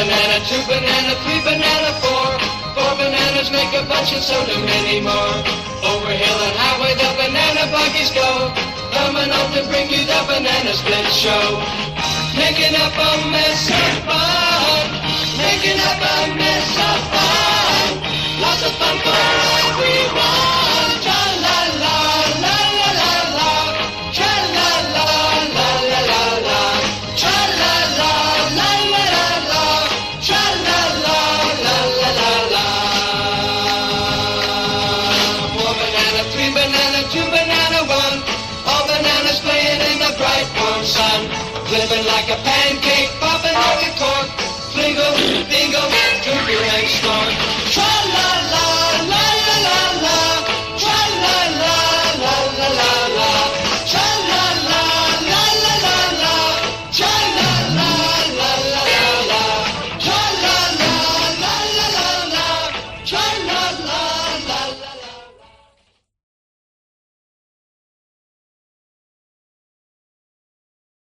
banana, two banana, three banana, four. Four bananas make a bunch and so do many more. Over hill and highway the banana buggies go, coming out to bring you the banana split show. Making up a mess of fun, making up a mess of fun. Lots of fun for everyone. Cha-la-la, la-la-la-la, cha-la-la, la-la-la-la, cha-la-la, la-la-la-la, cha-la-la, la-la-la-la. Four banana, three banana, two banana, one. All bananas playing in the bright warm sun. Flipping like a pancake, popping like a cork. Flingo, bingo, Junior and Storm. Tra-la-la.